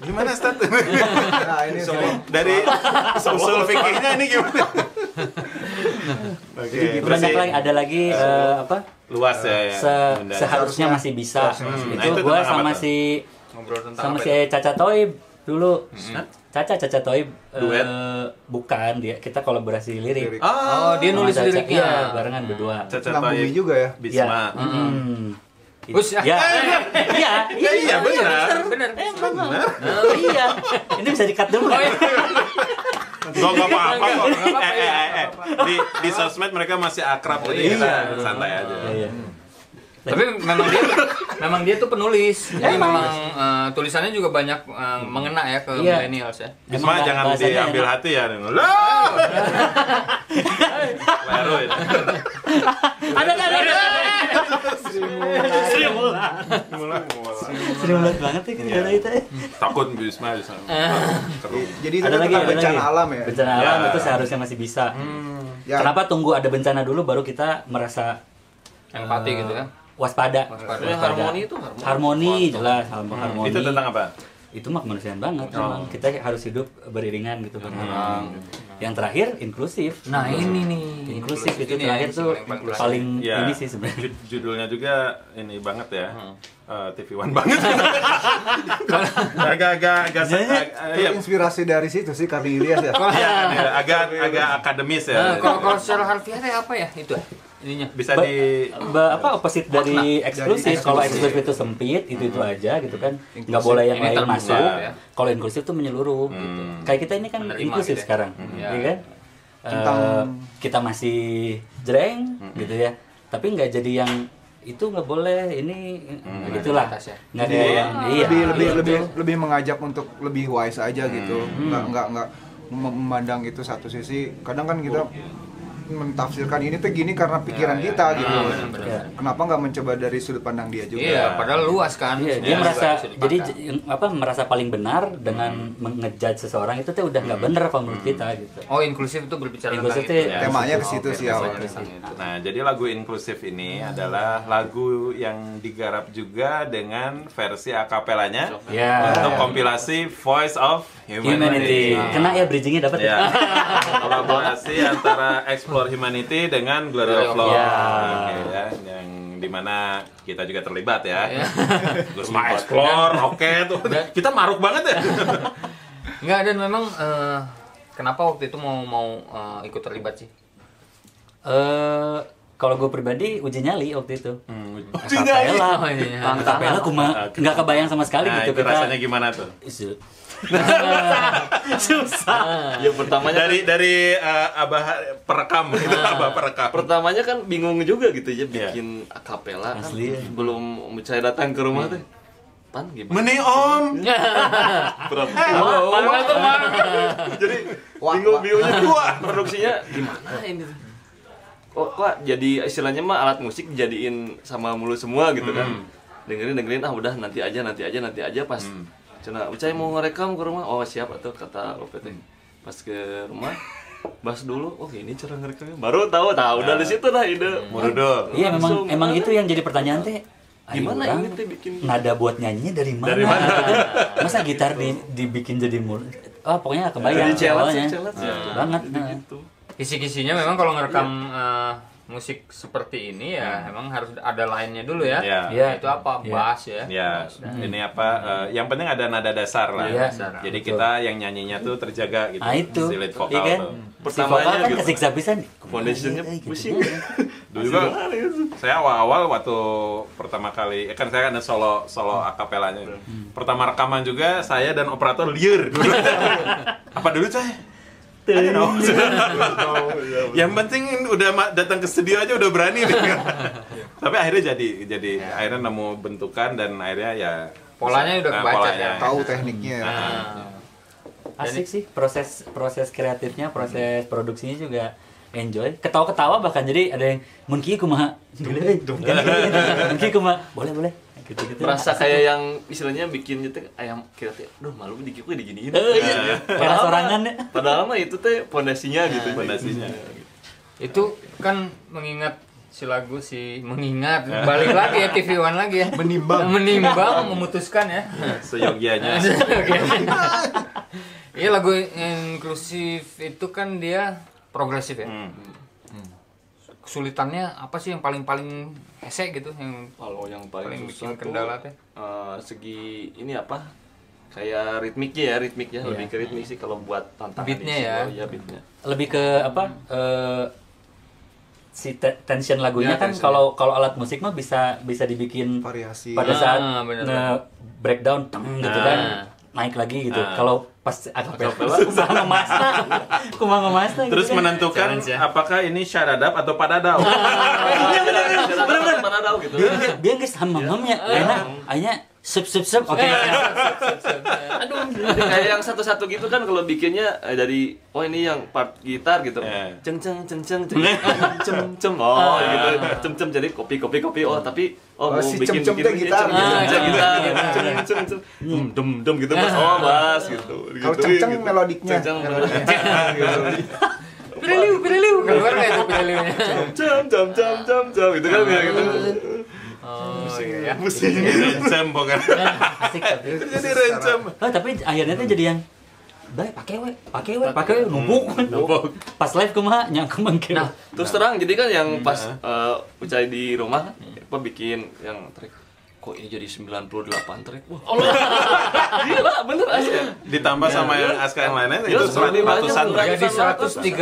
Gimana Stat? Nah, ini Dari usul fikihnya ini gimana? Oke. Banyak lagi ada lagi apa? Luas ya. Seharusnya masih bisa. Nah, Itu itu gua tentang sama apa tuh? si Ngobrol tentang sama apa si itu? Caca Toib dulu. Caca Toib Duet? bukan dia, kita kolaborasi lirik. Oh, dia nulis Sama Caca, liriknya. iya, barengan berdua. Caca tentang bumi Toib, juga ya. Bisma. Bus, Ya. Iya, Iya benar. Bener. iya. Ini bisa di-cut dulu. Gak apa-apa kok. Di sosmed mereka masih akrab jadi kita santai aja. Iya. Tapi memang dia tuh penulis. Jadi memang tulisannya juga banyak mengena ya ke Iya. millennials ya. Bisma Emang jangan bahasanya diambil enak. hati ya. Loh. Baru ini. Ada. Sering banget ya kita itu. Takut Bisma di sana. Jadi itu Ada kan lagi, tentang ada bencana lagi. alam ya. Bencana alam Ya. itu seharusnya masih bisa. Ya. Kenapa tunggu ada bencana dulu baru kita merasa Empati gitu ya. waspada. Ya, harmoni itu Harmoni jelas, harmoni. Itu tentang apa? Itu mah kemanusiaan banget memang. Kita harus hidup beriringan gitu berharmoni. Yang terakhir inklusif. Nah, ini nih. Inklusif itu Ini terakhir yang tuh paling paling Ya. ini sih sebenarnya. Judulnya juga ini banget ya. TV One banget. Agak iya. Inspirasi dari situ sih Karni Ilyas ya. Iya, agak akademis ya. Kalau secara harfiah apa ya itu ya? Ininya. Bisa di Apa opposite dari eksklusif? Kalau eksklusif itu sempit, itu aja gitu kan. Nggak boleh yang Ini lain terbuka, masuk. ya. Kalau inklusif tuh menyeluruh gitu. Kayak kita ini kan Menerima inklusif gitu ya. sekarang, Ya. ya kan? Kita masih jreng gitu ya. Tapi nggak jadi yang itu nggak boleh ini gitulah. Batas ya. Nggak ada Jadi yang iya. lebih mengajak untuk lebih wise aja gitu. Nggak memandang itu satu sisi. Kadang kan kita mentafsirkan ini tuh gini karena pikiran kita gitu. Kenapa nggak mencoba dari sudut pandang dia juga? Iya, padahal luas kan. Iya, dia merasa jadi merasa paling benar dengan ngejudge seseorang itu tuh udah nggak bener kalau menurut kita gitu. Oh, inklusif itu berbicara Inklusif tentang itu itu. Temanya ke situ sih awalnya. Nah, jadi lagu inklusif ini adalah lagu yang digarap juga dengan versi akapelanya Ya. untuk kompilasi Voice of Humanity. Kena ya bridgingnya dapat Ya. ya. Kolaborasi antara Explore Humanity dengan Glory of Love. Ya. Oke, ya. Yang dimana kita juga terlibat ya. Terus Explore, oke tuh. Kita maruk banget ya. Enggak, dan memang kenapa waktu itu mau ikut terlibat sih? Kalau gue pribadi uji nyali waktu itu. Uji nyali. Oh, iya. Akapela nggak kebayang sama sekali Nah, gitu itu rasanya gimana tuh? Susah. Ya pertamanya Dari abah perekam itu abah perekam. pertamanya kan bingung juga gitu ya bikin akapela kan Asli ya. belum saya datang ke rumah teh pan gimana Meni om. jadi bingung-bingungnya wah produksinya gimana ini tuh. Kok jadi istilahnya mah alat musik dijadiin sama mulu semua gitu kan dengerin udah nanti aja pas cina Ucai mau ngerekam ke rumah oh siap tuh kata OPT pas ke rumah bahas dulu oh ini cara ngerekamnya baru tahu udah di situ dah ide Murudo. Iya Langsung, memang mana? itu yang jadi pertanyaan teh. Gimana Ayo, ini orang teh bikin nada buat nyanyinya dari mana? Dari mana? Gitu kan. Masa gitar dibikin jadi oh pokoknya kebayang Jadi awalnya. challenge Banget. gitu. Kisi-kisinya memang kalau ngerekam musik seperti ini ya emang harus ada lainnya dulu ya. Iya. Iya. Itu apa? Bass ya. Ya, ini apa? Yang penting ada nada dasar lah. Iya, Jadi betul. kita yang nyanyinya tuh terjaga gitu. Nah itu, Si lead vokal iya kan? tuh. Si Pertamanya vokal kan gitu. kesiksa pisan. Foundationnya Gitu. pusing Dulu juga saya awal-awal waktu pertama kali kan saya ada solo akapelanya. Pertama rekaman juga saya dan operator liur. Apa dulu, Cai? Yang penting udah datang ke studio aja udah berani nih. Tapi akhirnya jadi akhirnya nemu bentukan dan akhirnya ya polanya udah kebaca ya. Tahu tekniknya. Asik sih proses kreatifnya, proses produksinya juga enjoy. Ketawa-ketawa bahkan jadi ada yang mun kieu kumaha. Mun kieu kumaha. Boleh. Gitu-gitu. Merasa kayak yang istilahnya bikin gitu ayam kira teh aduh malu di kieu diginiin. Kayak sorangan ya. Padahal mah itu teh pondasinya gitu. Fondasinya. Itu kan mengingat si lagu mengingat balik lagi ya TV One lagi ya. Menimbang memutuskan ya. Seyogianya. Iya, lagu inklusif itu kan dia progresif ya. Kesulitannya apa sih yang paling hese gitu yang Kalau yang paling bikin susah kendala tuh, teh? segi ini apa? Kayak ritmiknya lebih ke ritmik sih kalau buat tantangan Beatnya isi. ya? Oh, iya beatnya. Lebih ke apa? Si tension lagunya Ya, kan tension. kalau alat musik mah bisa dibikin Variasi. pada saat bener. breakdown gitu kan naik lagi gitu. Kalau pas akapela kumaha ngemasna gitu Terus kan. menentukan Challenge ya. apakah ini syaradap atau padadau. Iya benar. Padahal gitu. Dia geus hamam-hamnya. Akhirnya sep oke. Aduh. Kayak yang satu-satu gitu kan kalau bikinnya dari ini yang part gitar gitu. Ceng cem gitu. Jadi kopi. Tapi mau si bikin cem-cem teh gitar. Dem gitu pas bass gitu. Kalau ceng-ceng melodiknya. Piriliu keluar nggak itu piriliunya? Jam gitu kan ya gitu. Oh iya. Pusing. Rencem pokoknya. Asik tapi. Jadi rencem. Tapi akhirnya tuh jadi yang pakai we numpuk. Pas live kumaha nyangka mangke. Nah, Terus terang jadi kan yang pas Ucai di rumah kan apa bikin yang track kok ini jadi 98 track. Wah, Allah. Gila, bener aja. Ditambah sama yang Aska yang lainnya itu lebih banyak. ratusan track. jadi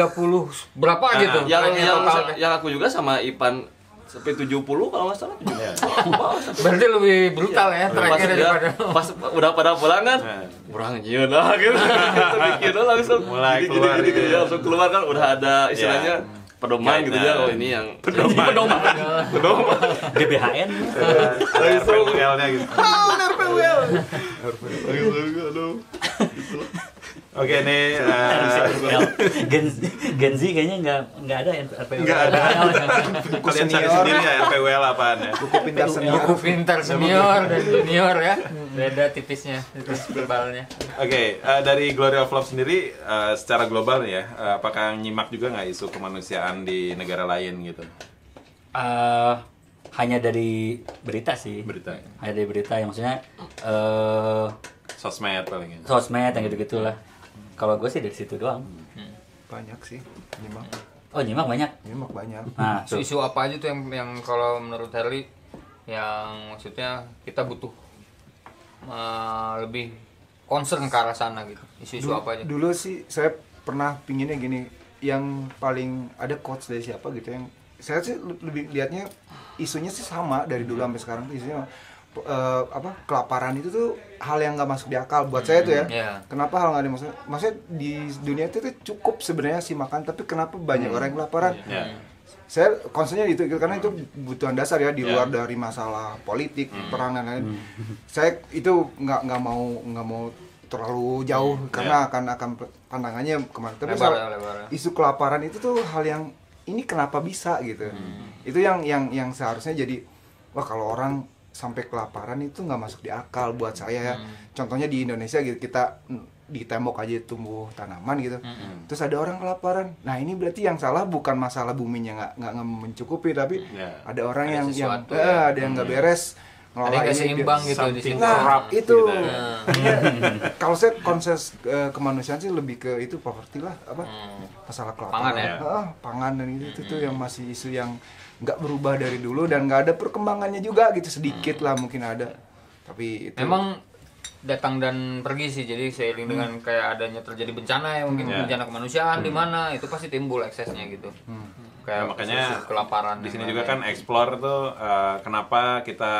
130 berapa gitu? Yang aku juga sama Ipan sampai 70 kalau nggak salah. Berarti lebih brutal ya tracknya daripada. Pas udah pada pulang kan, kurang nyiun lah gitu. Kita bikin langsung Mulai gini, keluar gini, gitu ya. langsung keluar kan udah ada istilahnya pedoman gitu ya. Oh ini yang Pedoman. GBHN. Langsung PWL-nya gitu. benar PWL. Oke nih Gen Z kayaknya nggak ada RPW. Enggak ada. Kalian cari sendiri ya RPWL apaan ya. Buku pintar senior. Buku pintar senior dan junior ya. Beda tipis tebalnya. Oke, dari Glory of Love sendiri secara global nih ya, apakah nyimak juga nggak isu kemanusiaan di negara lain gitu? Hanya dari berita sih. Berita. Hanya dari berita yang maksudnya Sosmed paling ya. sosmed yang gitu-gitulah. Kalau gue sih dari situ doang. Banyak sih. Nyimak. Oh nyimak banyak. Nyimak banyak. Nah, tuh. Isu apa aja tuh yang kalau menurut Herli yang maksudnya kita butuh lebih concern ke arah sana gitu. Isu-isu apa aja? Dulu sih saya pernah pinginnya gini, yang paling ada quotes dari siapa gitu yang saya sih lebih lihatnya isunya sih sama dari dulu sampai sekarang tuh isunya kelaparan itu tuh hal yang nggak masuk di akal buat saya tuh ya. Yeah. Kenapa hal nggak dimaksud? Maksudnya di dunia itu tuh cukup sebenarnya sih makan, tapi kenapa banyak orang yang kelaparan? Yeah. Saya concernnya itu karena itu kebutuhan dasar ya di luar dari masalah politik, perang dan lain. Saya itu nggak mau terlalu jauh karena akan pandangannya kemana. Tapi Lebar. isu kelaparan itu tuh hal yang ini kenapa bisa gitu. Itu yang seharusnya jadi wah kalau orang sampai kelaparan itu nggak masuk di akal buat saya ya. Contohnya di Indonesia gitu kita di tembok aja tumbuh tanaman gitu. Terus ada orang kelaparan. Nah, ini berarti yang salah bukan masalah buminya nggak mencukupi tapi ada orang Ada yang sesuatu ada yang nggak beres. Ada yang nggak seimbang gitu di situ. Nah, itu gitu. kalau saya konsep kemanusiaan sih lebih ke itu poverty lah masalah Pangan kelaparan. ya? Pangan dan itu tuh yang masih isu yang nggak berubah dari dulu dan nggak ada perkembangannya juga gitu, sedikit lah mungkin ada. Tapi itu Memang datang dan pergi sih, jadi seiring dengan kayak adanya terjadi bencana ya mungkin bencana kemanusiaan di mana itu pasti timbul eksesnya gitu. Kayak makanya isu kelaparan di sini dan juga kan lain-lain. explore tuh kenapa kita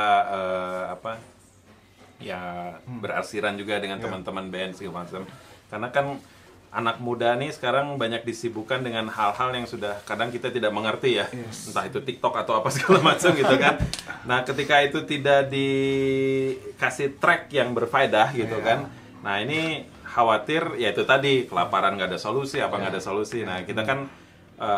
berarsiran juga dengan teman-teman band segala macam, karena kan anak muda nih sekarang banyak disibukkan dengan hal-hal yang sudah kadang kita tidak mengerti ya, entah itu TikTok atau apa segala macam gitu kan. Nah ketika itu tidak dikasih track yang berfaedah gitu kan, nah ini khawatir ya itu tadi kelaparan nggak ada solusi, apa nggak ada solusi. Nah kita kan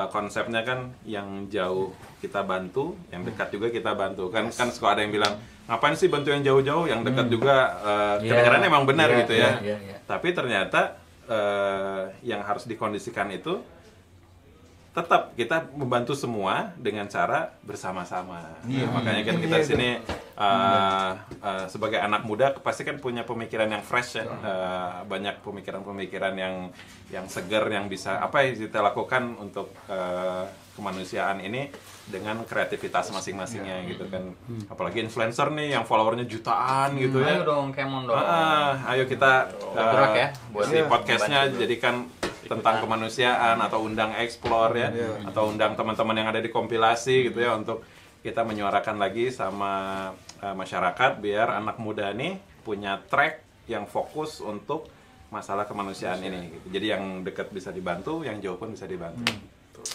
konsepnya kan yang jauh kita bantu, yang dekat juga kita bantu kan. Kan suka ada yang bilang ngapain sih bantu yang jauh-jauh, yang dekat juga kadang-kadang emang benar gitu ya. Tapi ternyata yang harus dikondisikan itu tetap kita membantu semua dengan cara bersama-sama. Makanya kan kita di sini sebagai anak muda pasti kan punya pemikiran yang fresh ya, banyak pemikiran-pemikiran yang segar yang bisa apa yang kita lakukan untuk kemanusiaan ini dengan kreativitas masing-masingnya gitu kan. Apalagi influencer nih yang followernya jutaan gitu ya. Ayo dong, Kemon dong. Ayo kita gerak ya buat di podcastnya jadikan tentang kemanusiaan atau undang explore ya, atau undang teman-teman yang ada di kompilasi gitu ya untuk kita menyuarakan lagi sama masyarakat biar anak muda nih punya track yang fokus untuk masalah kemanusiaan ini gitu. Jadi yang dekat bisa dibantu, yang jauh pun bisa dibantu.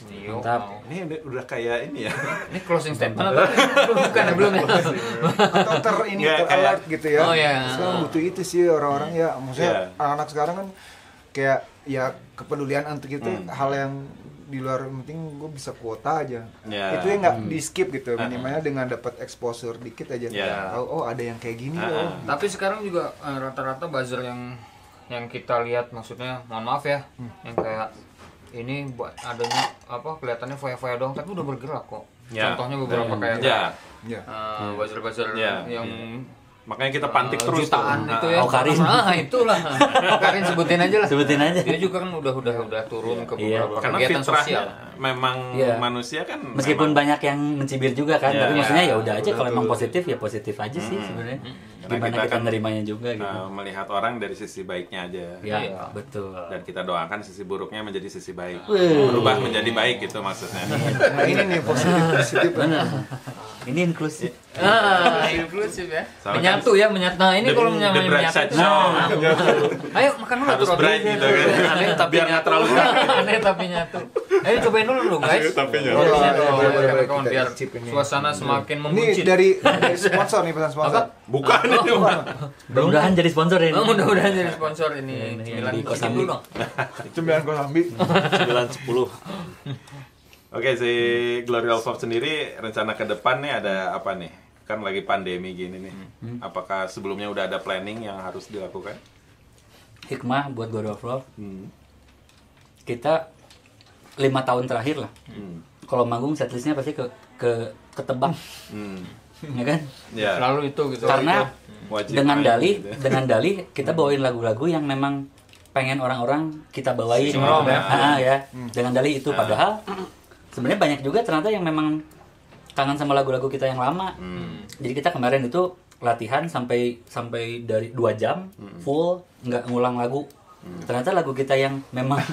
Mantap. Ini udah kayak ini ya. Ini closing statement atau bukan belum ya? Atau alert gitu ya. Oh ya. Sekarang butuh itu sih orang-orang ya. Maksudnya anak-anak sekarang kan kayak ya kepedulian untuk itu hal yang di luar, penting gue bisa kuota aja. Itu yang nggak di skip gitu, minimalnya dengan dapat exposure dikit aja. Oh ada yang kayak gini loh. Tapi sekarang juga rata-rata buzzer yang kita lihat, maksudnya mohon maaf ya, yang kayak ini buat adanya apa kelihatannya foya-foya doang tapi udah bergerak kok. Contohnya beberapa kayak buzzer-buzzer yang makanya kita pantik terus jutaan itu ya. Karin. Itulah. Karin sebutin aja lah. Sebutin aja. Dia juga kan udah turun ke beberapa karena kegiatan sosial. Memang manusia kan meskipun banyak yang mencibir juga kan, tapi maksudnya ya udah aja kalau emang positif aja sih sebenarnya. Gimana kita nerimanya juga gitu. Melihat orang dari sisi baiknya aja. Ya, betul. Dan kita doakan sisi buruknya menjadi sisi baik. Berubah menjadi baik gitu maksudnya. Nah ini nih positif. Benar. Ini inklusif. Inklusif ya. Menyatu ya, menyatu. Nah, ini kalau menyatu. Ayo makan dulu harus bright gitu kan. Aneh tapi biar nggak terlalu aneh tapi nyatu. Ayo cobain dulu guys. Biar suasana semakin membuncit. Ini dari sponsor nih, pesan sponsor. Bukan ini. Mudah-mudahan jadi sponsor ini. Mudah-mudahan jadi sponsor ini. Di Kosambi dulu. 9 Kosambi. 9-10. Oke, si Glory of Love sendiri rencana ke depan nih ada apa nih? Kan lagi pandemi gini nih. Apakah sebelumnya udah ada planning yang harus dilakukan? Hikmah buat God of Love. Kita 5 tahun terakhir lah. Kalau manggung setlistnya pasti ketebak. Ya kan? Ya. Selalu itu gitu. Karena Wajib dengan main dalih gitu. dengan dalih kita bawain lagu-lagu yang memang pengen orang-orang kita bawain dengan dalih itu. Padahal sebenarnya banyak juga ternyata yang memang kangen sama lagu-lagu kita yang lama. Jadi kita kemarin itu latihan sampai dari 2 jam full nggak ngulang lagu. Ternyata lagu kita yang memang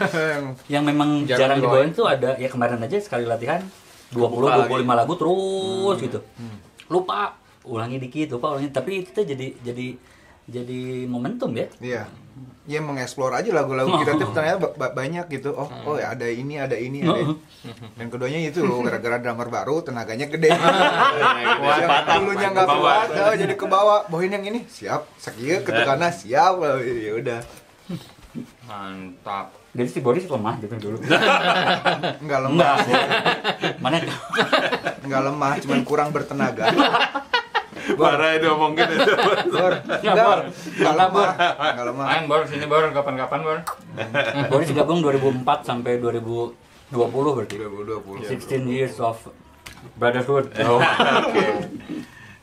jarang dibawain tuh ada ya, kemarin aja sekali latihan 20-25 lagu terus gitu. Lupa ulangi dikit, tapi kita jadi momentum ya. Iya. Ya mengeksplor aja lagu-lagu kita tuh ternyata banyak gitu. Oh ya ada ini. Dan keduanya itu gara-gara drummer baru tenaganya gede. Yang dulunya nggak kuat, jadi ke bawah. Bawain yang ini siap, sekieu ketukana siap. Ya udah. Mantap. Jadi si Boris lemah gitu dulu. Enggak lemah. Mana? Enggak lemah, cuman kurang bertenaga. Parah itu ngomong gitu. Enggak lemah. Main Bor, sini Bor, kapan-kapan Bor. Boris gabung 2004 sampai 2020 berarti. 2020. 16 years of brotherhood.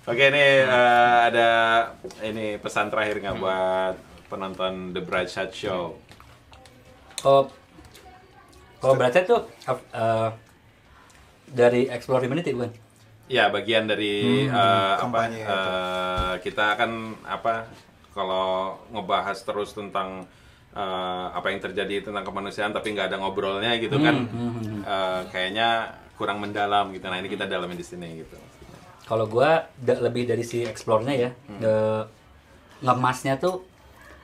Oke, ini ada ini pesan terakhir nggak buat penonton The Bright Side Show? Kalau berarti tuh dari Explore Humanity bukan? Ya, bagian dari kampanye kita akan kalau ngebahas terus tentang apa yang terjadi tentang kemanusiaan tapi nggak ada ngobrolnya gitu kan, kayaknya kurang mendalam gitu. Nah ini kita dalamin di sini gitu. Kalau gua lebih dari si explore-nya ya, ngemasnya tuh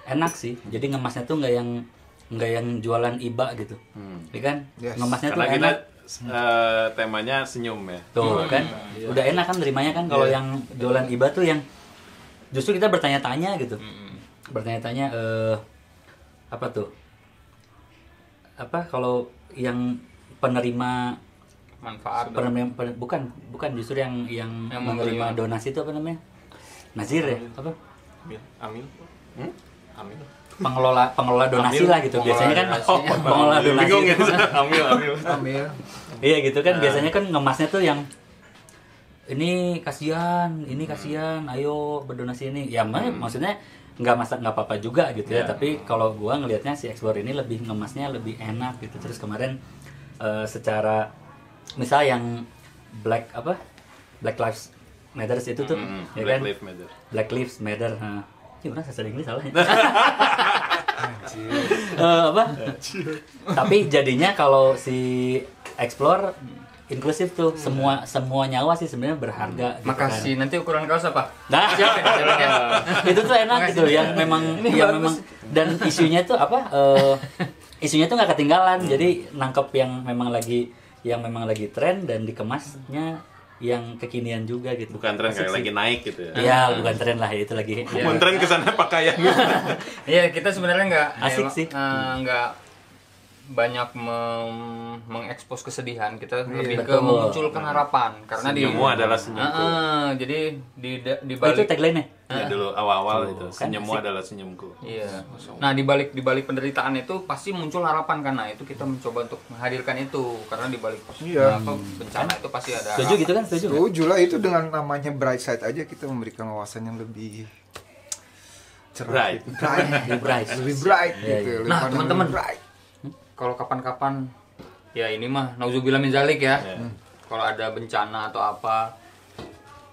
enak sih. Jadi ngemasnya tuh nggak yang nggak yang jualan iba gitu, ya kan? Yes. Ngemasnya tuh Karena kita enak. temanya senyum ya. Tuh kan, udah enak kan terimanya kan. Kalau yang jualan iba tuh yang justru kita bertanya-tanya gitu, bertanya-tanya apa tuh? Apa kalau yang penerima Manfaat. bukan justru yang Yang menerima menerima. donasi itu apa namanya? Nazir ya? Apa? Amil. Amil. Pengelola donasi lah gitu. Biasanya kan pengelola donasi. Bingung ya. Amil. Ambil. Iya gitu kan, biasanya kan ngemasnya tuh yang ini kasihan, ayo berdonasi ini. Ya maksudnya nggak apa-apa juga gitu ya. Tapi kalau gua ngelihatnya si Explore ini lebih ngemasnya lebih enak gitu. Terus kemarin secara misal yang Black Lives Matter itu tuh, ya Black kan? Lives Matter. Black Lives Matter. Gimana saya sering ini salah ya? Anjir. Apa? Tapi jadinya kalau si Explore inklusif tuh, semua nyawa sih sebenarnya berharga. Gitu Makasih. Nanti ukuran kaos apa? Nah, Siap ya? itu tuh enak gitu, yang memang dan isunya tuh apa? Isunya tuh nggak ketinggalan. Jadi nangkep yang memang lagi tren dan dikemasnya yang kekinian juga gitu. Bukan tren kayak lagi naik gitu ya. Iya, bukan tren lah, itu lagi. Bukan tren kesana pakaian. Iya, kita sebenarnya nggak Asik sih. nggak banyak mengekspos kesedihan. Kita lebih ke betul. memunculkan harapan karena Senyummu adalah senyumku. jadi di Oh, itu balik tagline-nya. Ya dulu awal-awal itu kan senyummu asik. adalah senyumku. iya. Nah, di balik penderitaan itu pasti muncul harapan, karena itu kita mencoba untuk menghadirkan itu, karena di balik Iya. bencana itu pasti ada Setuju gitu kan? Setuju. nggak? Setuju lah, itu dengan namanya bright side aja kita memberikan wawasan yang lebih cerah. Bright. Lebih bright. Lebih bright Iya, gitu. iya. lebih Nah, pandang teman-teman. lebih bright. Kalau kapan-kapan ya ini mah nauzubillah min zalik ya. Ya. Kalau ada bencana atau apa,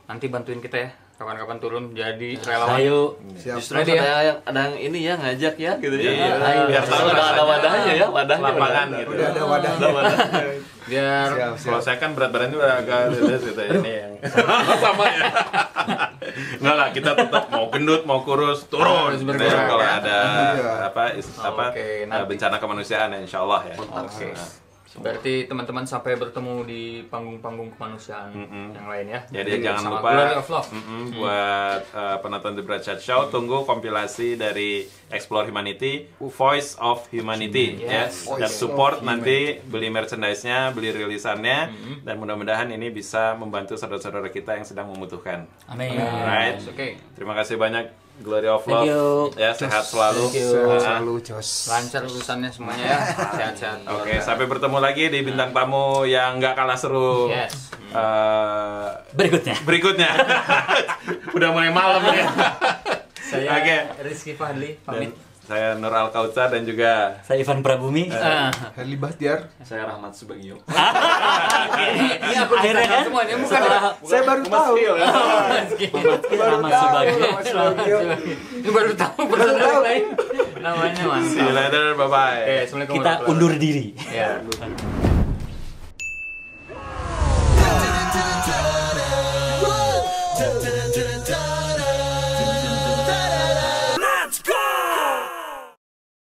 nanti bantuin kita ya. Kapan-kapan turun jadi relawan. Ayo. Siap. Justru Ready ada yang ini ya ngajak ya gitu ya. Iya, ayo. biar tahu ada rasanya. wadahnya ya, wadahnya. Lapangan gitu. Udah ada wadahnya. Biar Siap, Kalau saya kan berat badannya udah agak lulus gitu ini yang sama ya. Enggak lah, kita tetap mau gendut mau kurus turun Harus gitu ya. bergerak, Kalau ya. ada Oke, nanti. bencana kemanusiaan ya insyaallah ya. Oke. Berarti teman-teman sampai bertemu di panggung-panggung kemanusiaan yang lain ya. Jadi jangan sama lupa Glory of Love. buat penonton The Bright Side Show, tunggu kompilasi dari Explore Humanity, Voice of Humanity, Yes. ya. Dan support nanti beli merchandise-nya, beli rilisannya, dan mudah-mudahan ini bisa membantu saudara-saudara kita yang sedang membutuhkan. Amin. Alright. Oke. Terima kasih banyak Glory of Thank Love. you. Ya, sehat selalu. Thank you. Selalu jos. Lancar urusannya semuanya ya. Sehat-sehat. Oke, sampai bertemu lagi di bintang tamu yang nggak kalah seru. Yes. Berikutnya. Udah mulai malam ya. Saya Oke. Rizky Fadli pamit. Saya Nur Al-Kautsar dan juga Saya Ivan Prabumi. Herli Bahtiar. Saya Rahmat Subagio. Ini aku Akhirnya disangka kan? semua ini bukan Setelah Saya baru tahu. Rahmat Subagio. Ini baru tahu namanya Mas. see you later, bye-bye. Oke, assalamualaikum Kita warahmatullahi undur diri. wabarakatuh. Ya.